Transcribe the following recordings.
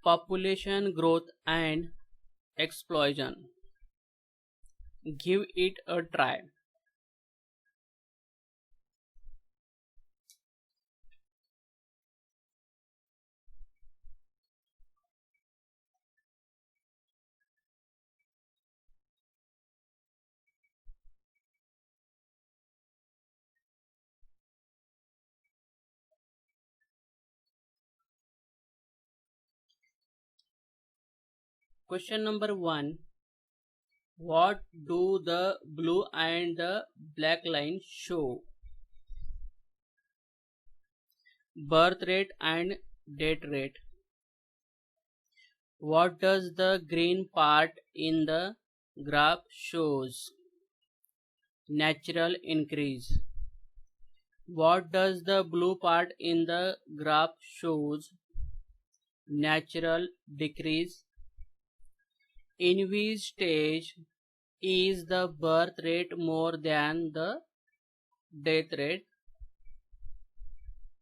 Population growth and explosion. Give it a try. Question number 1. What do the blue and the black line show? Birth rate and death rate. What does the green part in the graph shows? Natural increase. What does the blue part in the graph shows? Natural decrease. In which stage is the birth rate more than the death rate?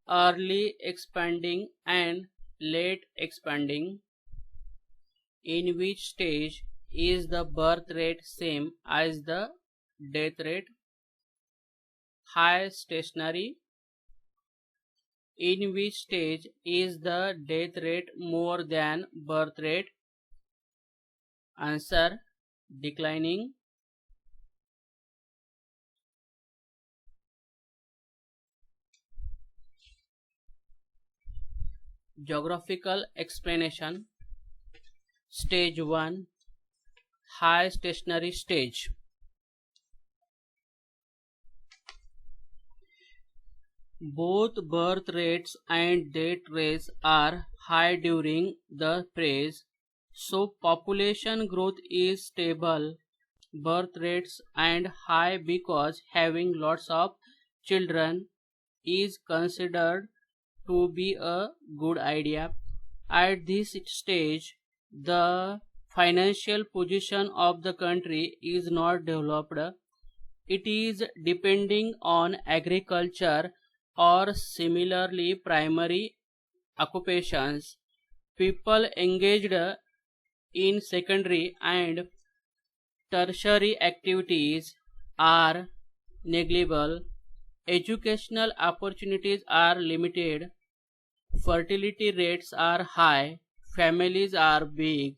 Early expanding and late expanding. In which stage is the birth rate same as the death rate? High stationary. In which stage is the death rate more than birth rate? Answer: declining. Geographical explanation. Stage 1. High stationary stage. Both birth rates and death rates are high during the phase, so population growth is stable. Birth rates and high because having lots of children is considered to be a good idea. At this stage, the financial position of the country is not developed. It is depending on agriculture or similarly primary occupations. People engaged in secondary and tertiary activities are negligible. Educational opportunities are limited. Fertility rates are high. Families are big.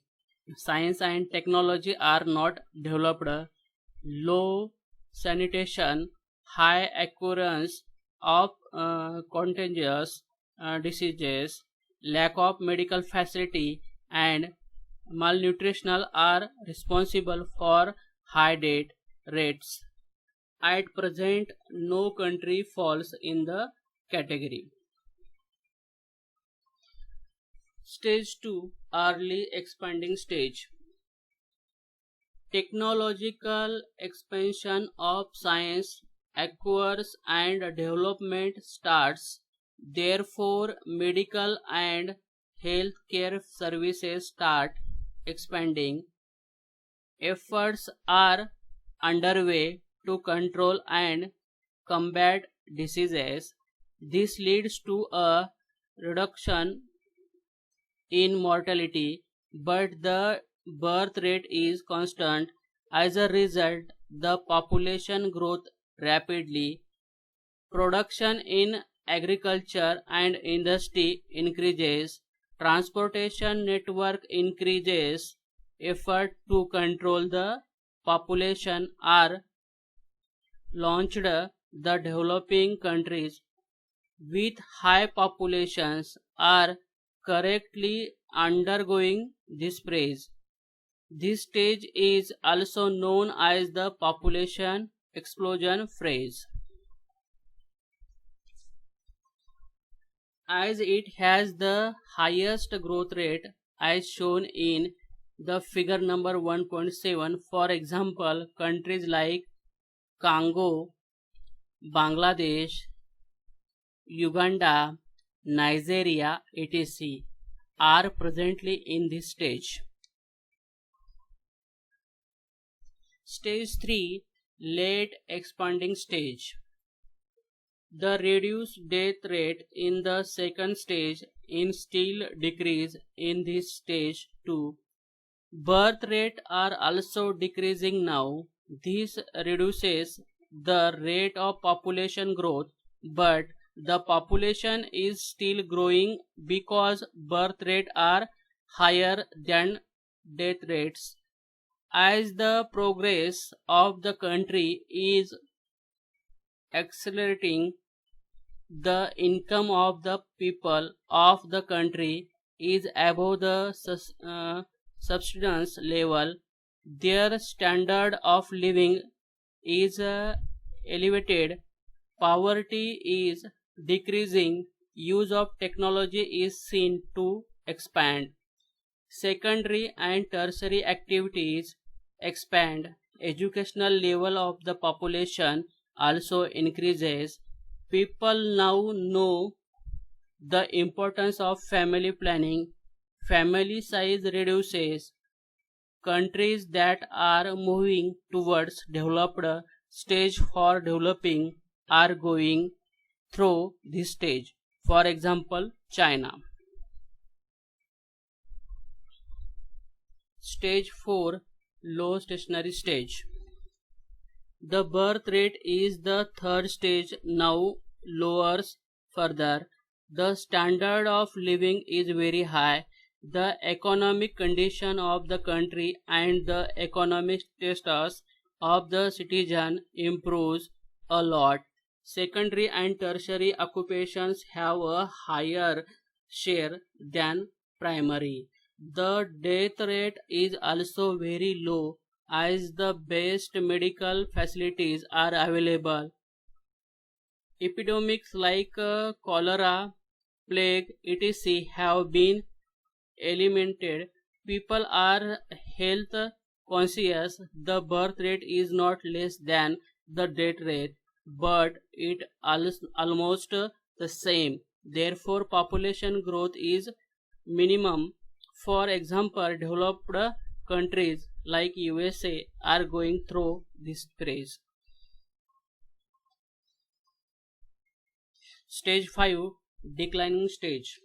Science and technology are not developed. Low sanitation, high occurrence of contagious diseases, lack of medical facility, and malnutrition are responsible for high death rates. At present, no country falls in the category. Stage 2. Early expanding stage. Technological expansion of science occurs and development starts. Therefore, medical and healthcare services start expanding. Efforts are underway to control and combat diseases. This leads to a reduction in mortality, but the birth rate is constant. As a result, the population grows rapidly. Production in agriculture and industry increases. Transportation network increases. Effort to control the population are launched. The developing countries with high populations are correctly undergoing this phase. This stage is also known as the population explosion phase, as it has the highest growth rate as shown in the figure number 1.7. For example, countries like Congo, Bangladesh, Uganda, Nigeria, etc. are presently in this stage. Stage 3. Late expanding stage. The reduced death rate in the second stage in still decrease in this stage 2. Birth rate are also decreasing now. This reduces the rate of population growth, but the population is still growing because birth rate are higher than death rates. As the progress of the country is accelerating, the income of the people of the country is above the subsistence level. Their standard of living is elevated, poverty is decreasing, use of technology is seen to expand. Secondary and tertiary activities expand. Educational level of the population also increases. People now know the importance of family planning. Family size reduces. Countries that are moving towards developed stage for developing are going through this stage. For example, China. Stage 4, low stationary stage. The birth rate is the third stage, now lowers further. The standard of living is very high. The economic condition of the country and the economic status of the citizen improves a lot. Secondary and tertiary occupations have a higher share than primary. The death rate is also very low as the best medical facilities are available. Epidemics like cholera, plague, etc. have been eliminated. People are health conscious. The birth rate is not less than the death rate, but it almost the same. Therefore, population growth is minimum. For example, developed countries like USA are going through this phase. Stage 5, declining stage.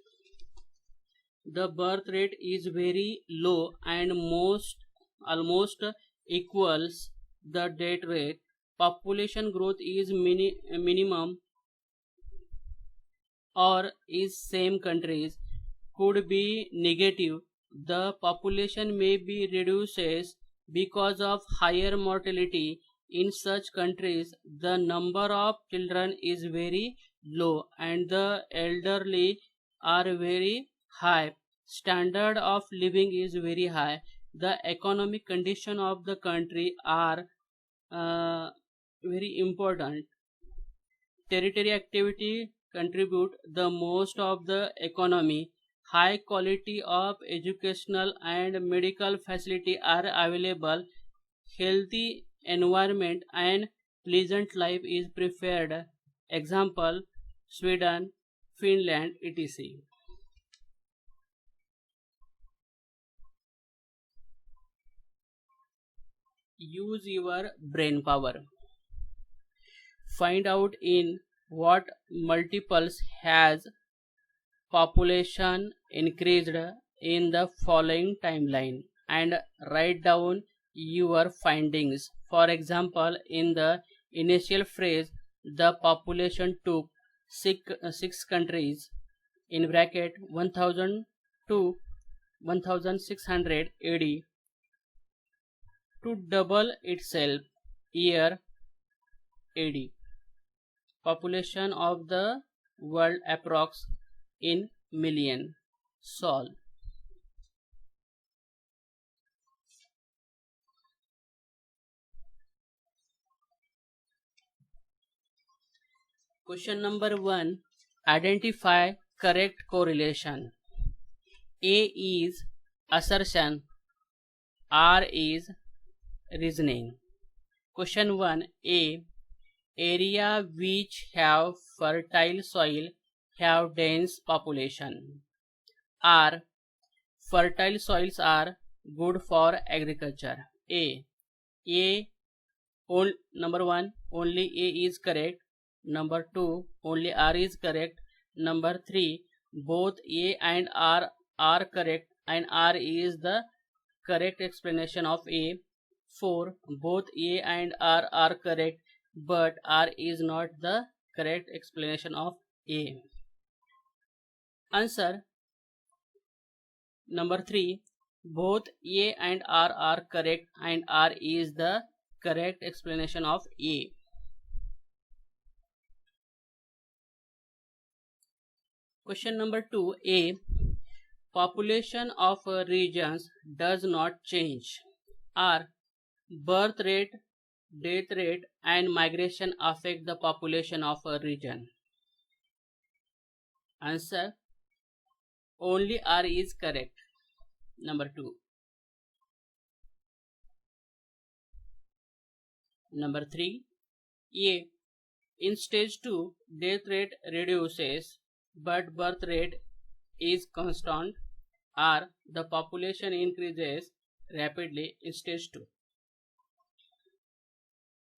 The birth rate is very low and almost equals the death rate. Population growth is minimum or is same countries could be negative. The population may be reduces because of higher mortality. In such countries, the number of children is very low and the elderly are very high. Standard of living is very high. The economic condition of the country are very important. Territory activity contribute the most of the economy. High quality of educational and medical facility are available. Healthy environment and pleasant life is preferred. Example, Sweden, Finland, etc. Use your brain power. Find out in what multiples has population increased in the following timeline and write down your findings. For example, in the initial phrase, the population took six countries in bracket 1000 to 1600 AD to double itself year AD. Population of the world approx in million. Solve. Question number 1. Identify correct correlation. A is assertion, R is reasoning. Question 1. A. Area which have fertile soil have dense population. R. Fertile soils are good for agriculture. A. Number 1. Only A is correct. Number 2, only R is correct. Number 3, both A and R are correct and R is the correct explanation of A. 4, both A and R are correct but R is not the correct explanation of A. Answer number 3, both A and R are correct and R is the correct explanation of A. Question number 2a. Population of regions does not change. R. Birth rate, death rate and migration affect the population of a region. Answer. Only R is correct. Number 2. Number 3. A. In stage 2, death rate reduces but birth rate is constant. R. The population increases rapidly in stage 2.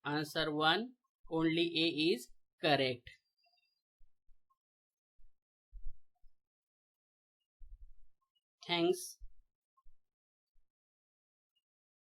Answer 1. Only A is correct. Thanks.